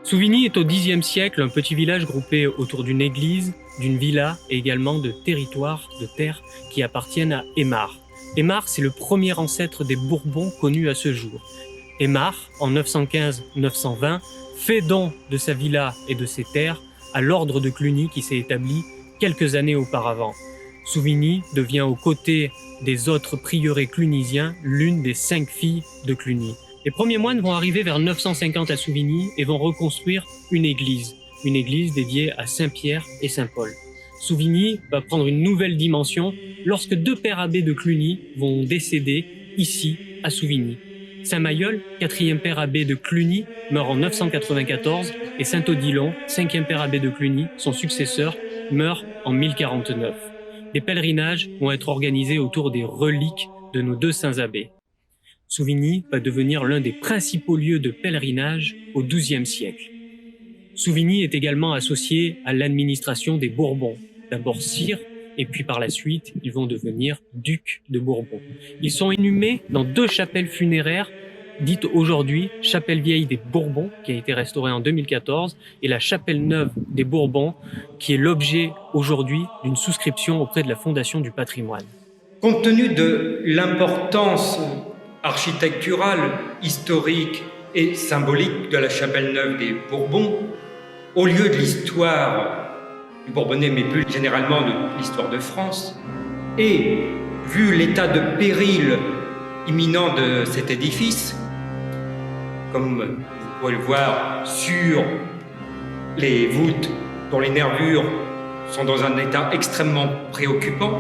Souvigny est au Xe siècle un petit village groupé autour d'une église, d'une villa et également de territoires, de terres qui appartiennent à Aymar. Aymar, c'est le premier ancêtre des Bourbons connus à ce jour. Aymar, en 915-920, fait don de sa villa et de ses terres à l'ordre de Cluny qui s'est établi quelques années auparavant. Souvigny devient aux côtés des autres prieurés clunisiens l'une des 5 filles de Cluny. Les premiers moines vont arriver vers 950 à Souvigny et vont reconstruire une église dédiée à Saint-Pierre et Saint-Paul. Souvigny va prendre une nouvelle dimension lorsque 2 pères abbés de Cluny vont décéder ici, à Souvigny. Saint-Mailleul, 4e père abbé de Cluny, meurt en 994 et Saint-Odilon, 5e père abbé de Cluny, son successeur, meurt en 1049. Des pèlerinages vont être organisés autour des reliques de nos 2 saints abbés. Souvigny va devenir l'un des principaux lieux de pèlerinage au XIIe siècle. Souvigny est également associé à l'administration des Bourbons, d'abord sires, et puis par la suite, ils vont devenir ducs de Bourbon. Ils sont inhumés dans 2 chapelles funéraires, dites aujourd'hui Chapelle Vieille des Bourbons, qui a été restaurée en 2014, et la Chapelle Neuve des Bourbons, qui est l'objet aujourd'hui d'une souscription auprès de la Fondation du patrimoine. Compte tenu de l'importance architecturale, historique et symbolique de la Chapelle Neuve des Bourbons, au lieu de l'histoire du Bourbonnais, mais plus généralement de l'histoire de France, et vu l'état de péril imminent de cet édifice, comme vous pouvez le voir sur les voûtes dont les nervures sont dans un état extrêmement préoccupant,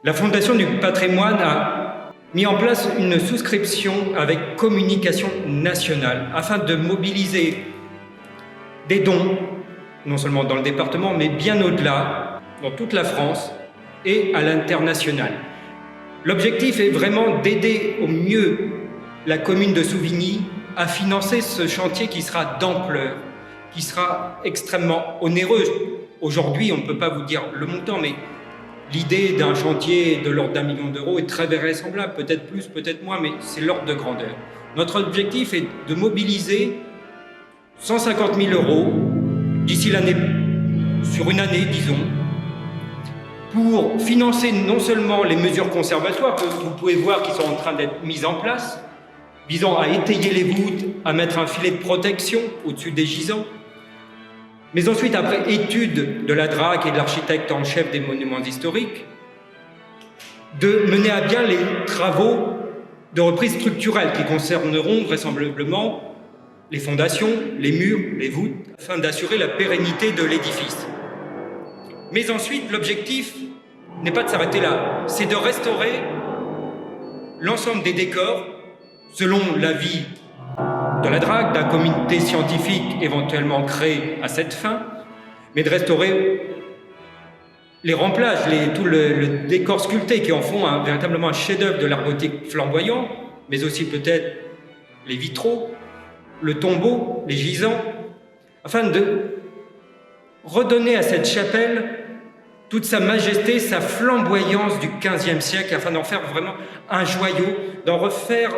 la Fondation du patrimoine a mis en place une souscription avec communication nationale afin de mobiliser des dons, non seulement dans le département, mais bien au-delà, dans toute la France et à l'international. L'objectif est vraiment d'aider au mieux la commune de Souvigny à financer ce chantier qui sera d'ampleur, qui sera extrêmement onéreux. Aujourd'hui, on ne peut pas vous dire le montant, mais l'idée d'un chantier de l'ordre d'1 million d'euros est très vraisemblable, peut-être plus, peut-être moins, mais c'est l'ordre de grandeur. Notre objectif est de mobiliser 150 000 euros d'ici l'année, sur une année, disons, pour financer non seulement les mesures conservatoires que vous pouvez voir qui sont en train d'être mises en place, visant à étayer les voûtes, à mettre un filet de protection au-dessus des gisants, mais ensuite, après étude de la DRAC et de l'architecte en chef des monuments historiques, de mener à bien les travaux de reprise structurelle qui concerneront vraisemblablement les fondations, les murs, les voûtes, afin d'assurer la pérennité de l'édifice. Mais ensuite, l'objectif n'est pas de s'arrêter là, c'est de restaurer l'ensemble des décors selon l'avis de la DRAC, d'un comité scientifique éventuellement créé à cette fin, mais de restaurer les remplages, tout le décor sculpté qui en font véritablement un chef-d'œuvre de l'art gothique flamboyant, mais aussi peut-être les vitraux, le tombeau, les gisants, afin de redonner à cette chapelle toute sa majesté, sa flamboyance du XVe siècle, afin d'en faire vraiment un joyau, d'en refaire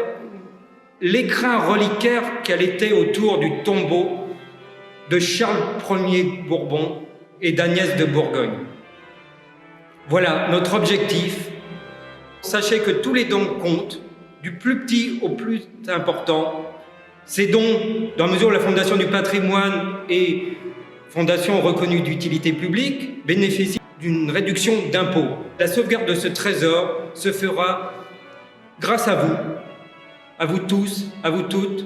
l'écrin reliquaire qu'elle était autour du tombeau de Charles Ier Bourbon et d'Agnès de Bourgogne. Voilà notre objectif. Sachez que tous les dons comptent, du plus petit au plus important. Ces dons, dans la mesure où la Fondation du patrimoine et Fondation reconnue d'utilité publique, bénéficient d'une réduction d'impôts. La sauvegarde de ce trésor se fera grâce à vous tous, à vous toutes,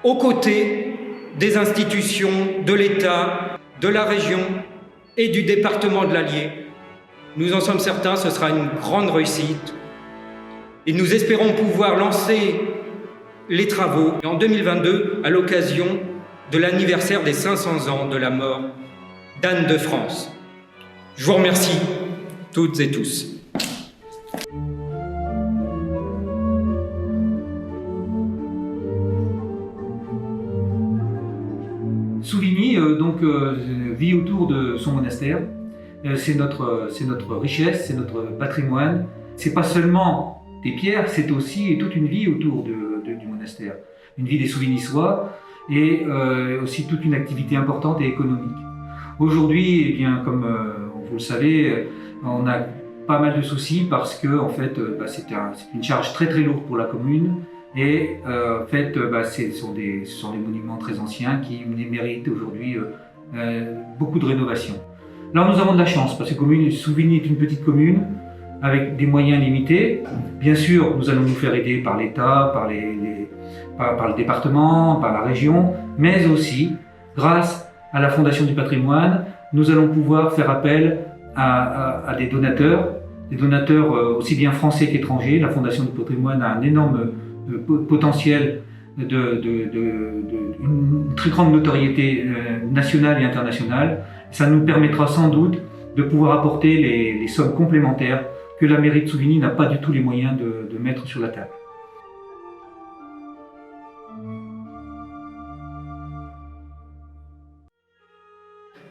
aux côtés des institutions, de l'État, de la région et du département de l'Allier. Nous en sommes certains, ce sera une grande réussite. Et nous espérons pouvoir lancer les travaux en 2022 à l'occasion de l'anniversaire des 500 ans de la mort d'Anne de France. Je vous remercie toutes et tous. Souvigny vit autour de son monastère. C'est notre richesse, c'est notre patrimoine. C'est pas seulement des pierres, c'est aussi toute une vie autour du monastère. Une vie des Souvignissois et aussi toute une activité importante et économique. Aujourd'hui, eh bien, comme vous le savez, on a pas mal de soucis parce que en fait, c'est une charge très très lourde pour la commune et en fait, ce sont des monuments très anciens qui méritent aujourd'hui beaucoup de rénovation. Là, nous avons de la chance parce que Souvigny est une petite commune avec des moyens limités. Bien sûr, nous allons nous faire aider par l'État, par le département, par la région, mais aussi, grâce à la Fondation du patrimoine, nous allons pouvoir faire appel à des donateurs aussi bien français qu'étrangers. La Fondation du patrimoine a un énorme potentiel une très grande notoriété nationale et internationale. Ça nous permettra sans doute de pouvoir apporter les sommes complémentaires que la mairie de Souvigny n'a pas du tout les moyens de mettre sur la table.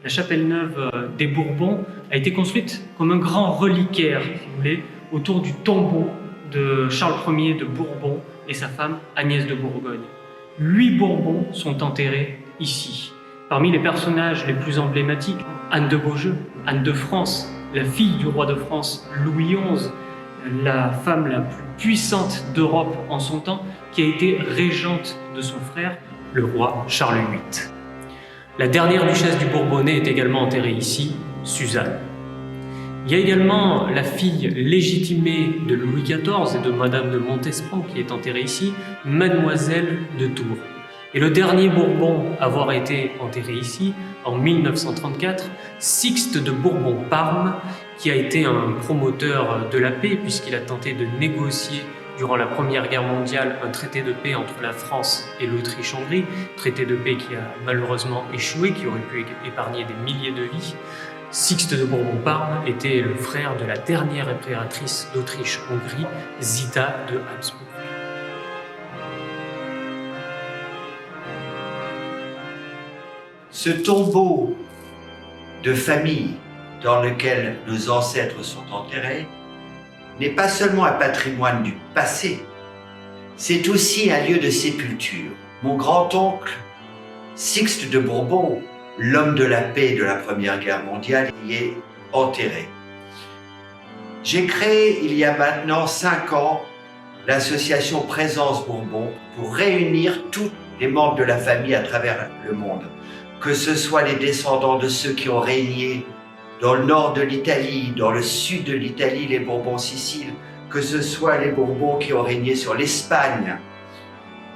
La chapelle neuve des Bourbons a été construite comme un grand reliquaire, si vous voulez, autour du tombeau de Charles Ier de Bourbon et sa femme Agnès de Bourgogne. 8 Bourbons sont enterrés ici. Parmi les personnages les plus emblématiques, Anne de Beaujeu, Anne de France, la fille du roi de France Louis XI, la femme la plus puissante d'Europe en son temps, qui a été régente de son frère, le roi Charles VIII. La dernière duchesse du Bourbonnais est également enterrée ici, Suzanne. Il y a également la fille légitimée de Louis XIV et de Madame de Montespan qui est enterrée ici, Mademoiselle de Tours. Et le dernier Bourbon à avoir été enterré ici, en 1934, Sixte de Bourbon-Parme, qui a été un promoteur de la paix puisqu'il a tenté de négocier durant la Première Guerre mondiale un traité de paix entre la France et l'Autriche-Hongrie, traité de paix qui a malheureusement échoué, qui aurait pu épargner des milliers de vies. Sixte de Bourbon-Parme était le frère de la dernière impératrice d'Autriche-Hongrie, Zita de Habsbourg. Ce tombeau de famille dans lequel nos ancêtres sont enterrés n'est pas seulement un patrimoine du passé, c'est aussi un lieu de sépulture. Mon grand-oncle, Sixte de Bourbon, l'homme de la paix de la Première Guerre mondiale, y est enterré. J'ai créé il y a maintenant 5 ans l'association Présence Bourbon pour réunir tous les membres de la famille à travers le monde, que ce soit les descendants de ceux qui ont régné dans le nord de l'Italie, dans le sud de l'Italie, les Bourbons-Sicile, que ce soit les Bourbons qui ont régné sur l'Espagne,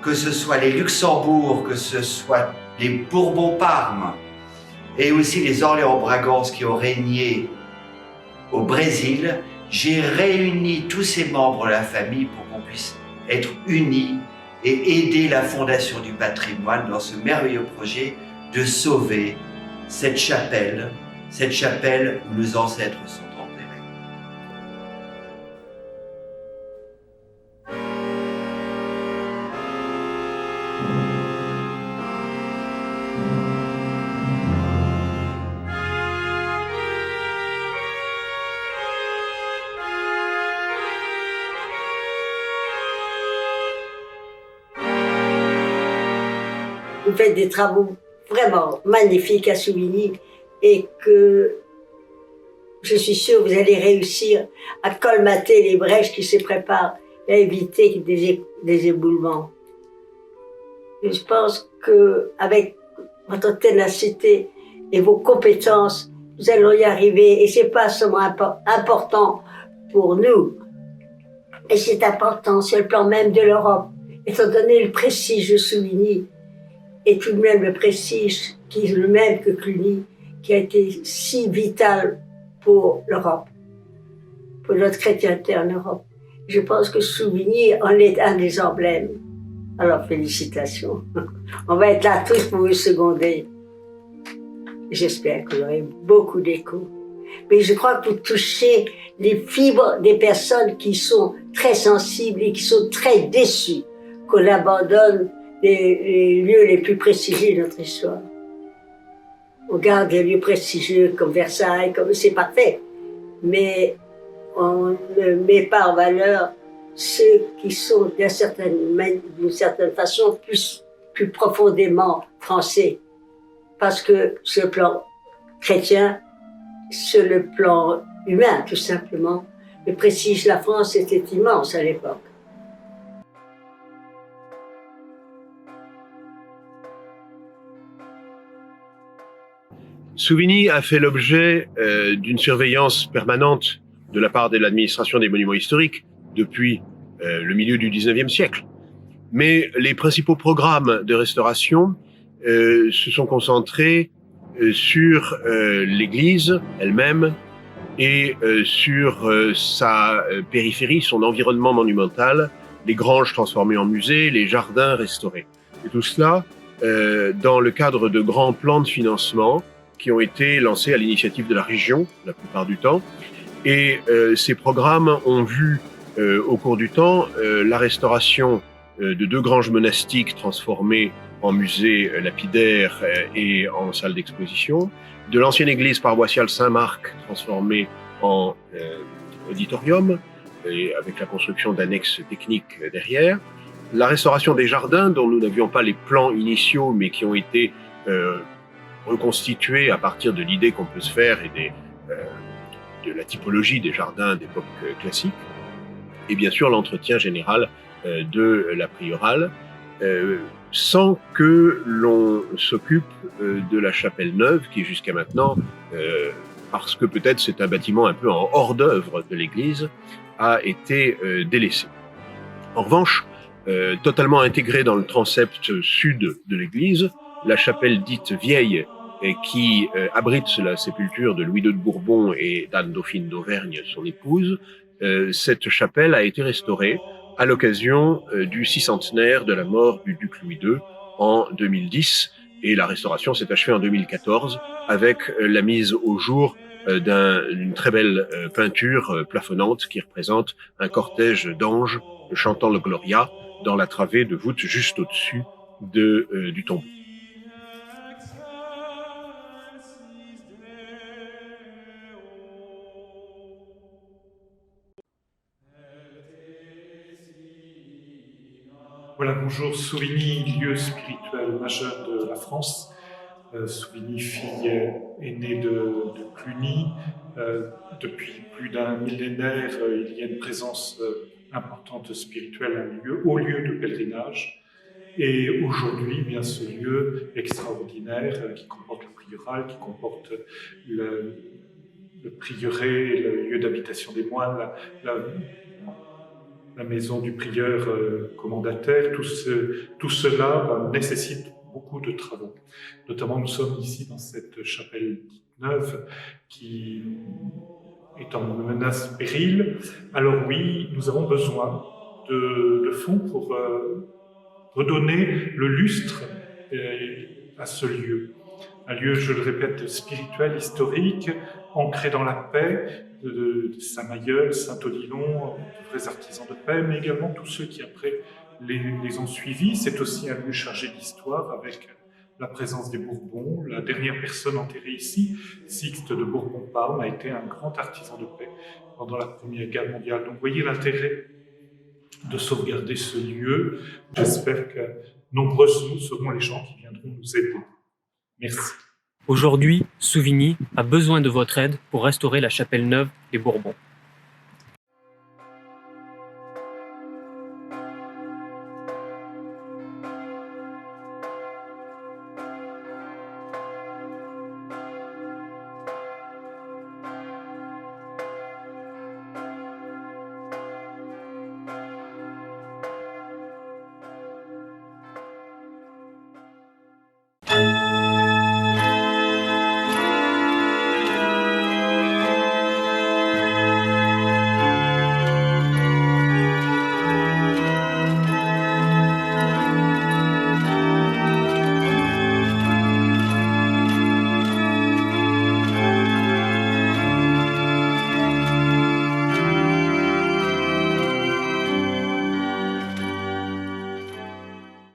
que ce soit les Luxembourg, que ce soit les Bourbons-Parme, et aussi les Orléans-Bragance qui ont régné au Brésil. J'ai réuni tous ces membres de la famille pour qu'on puisse être unis et aider la Fondation du patrimoine dans ce merveilleux projet de sauver cette chapelle où nos ancêtres sont enterrés. Vous faites des travaux vraiment magnifiques à Souvigny et que je suis sûre que vous allez réussir à colmater les brèches qui se préparent et à éviter des éboulements. Je pense qu'avec votre ténacité et vos compétences, nous allons y arriver. Et c'est pas seulement important pour nous, mais c'est important sur le plan même de l'Europe, étant donné le prestige de Souvigny et tout de même le prestige qui est le même que Cluny, qui a été si vital pour l'Europe, pour notre chrétienté en Europe. Je pense que Souvigny en est un des emblèmes. Alors félicitations. On va être là tous pour vous seconder. J'espère que vous aurez beaucoup d'écho. Mais je crois que vous touchez les fibres des personnes qui sont très sensibles et qui sont très déçues qu'on abandonne les lieux les plus prestigieux de notre histoire. On garde des lieux prestigieux comme Versailles, comme c'est parfait, mais on ne met pas en valeur ceux qui sont d'une certaine façon plus plus profondément français. Parce que sur le plan chrétien, sur le plan humain, tout simplement, le prestige de la France était immense à l'époque. Souvigny a fait l'objet d'une surveillance permanente de la part de l'administration des monuments historiques depuis le milieu du XIXe siècle. Mais les principaux programmes de restauration se sont concentrés sur l'église elle-même et sur sa périphérie, son environnement monumental, les granges transformées en musées, les jardins restaurés. Et tout cela dans le cadre de grands plans de financement qui ont été lancés à l'initiative de la région, la plupart du temps. Et ces programmes ont vu, au cours du temps, la restauration de 2 granges monastiques transformées en musées lapidaires et en salles d'exposition, de l'ancienne église paroissiale Saint-Marc transformée en auditorium, et avec la construction d'annexes techniques derrière, la restauration des jardins dont nous n'avions pas les plans initiaux mais qui ont été reconstitués à partir de l'idée qu'on peut se faire et de la typologie des jardins d'époque classique, et bien sûr l'entretien général de la priorale, sans que l'on s'occupe de la chapelle neuve qui jusqu'à maintenant, parce que peut-être c'est un bâtiment un peu en hors d'œuvre de l'église, a été délaissé. En revanche, totalement intégrée dans le transept sud de l'église, la chapelle dite vieille, qui abrite la sépulture de Louis II de Bourbon et d'Anne Dauphine d'Auvergne, son épouse, cette chapelle a été restaurée à l'occasion du 600e de la mort du duc Louis II en 2010, et la restauration s'est achevée en 2014 avec la mise au jour d'une très belle peinture plafonnante qui représente un cortège d'anges chantant le Gloria dans la travée de voûte juste au-dessus du tombeau. Voilà, bonjour. Souvigny, lieu spirituel majeur de la France. Souvigny, fille aînée de Cluny. Depuis plus d'un millénaire, il y a une présence importante spirituelle, haut lieu de pèlerinage. Et aujourd'hui, bien ce lieu extraordinaire qui comporte le prieurale, qui comporte le prieuré, le lieu d'habitation des moines, la maison du prieur commandataire, tout cela nécessite beaucoup de travaux. Notamment, nous sommes ici dans cette chapelle neuve qui est en menace péril. Alors oui, nous avons besoin de fonds pour redonner le lustre à ce lieu. Un lieu, je le répète, spirituel, historique, ancré dans la paix, de Saint-Mailleul, Saint-Odilon, de vrais artisans de paix, mais également tous ceux qui après les ont suivis. C'est aussi un lieu chargé d'histoire avec la présence des Bourbons. La dernière personne enterrée ici, Sixte de Bourbon-Parme, a été un grand artisan de paix pendant la Première Guerre mondiale. Donc voyez l'intérêt de sauvegarder ce lieu. J'espère que nombreux seront les gens qui viendront nous aider. Merci. Aujourd'hui, Souvigny a besoin de votre aide pour restaurer la chapelle neuve des Bourbons.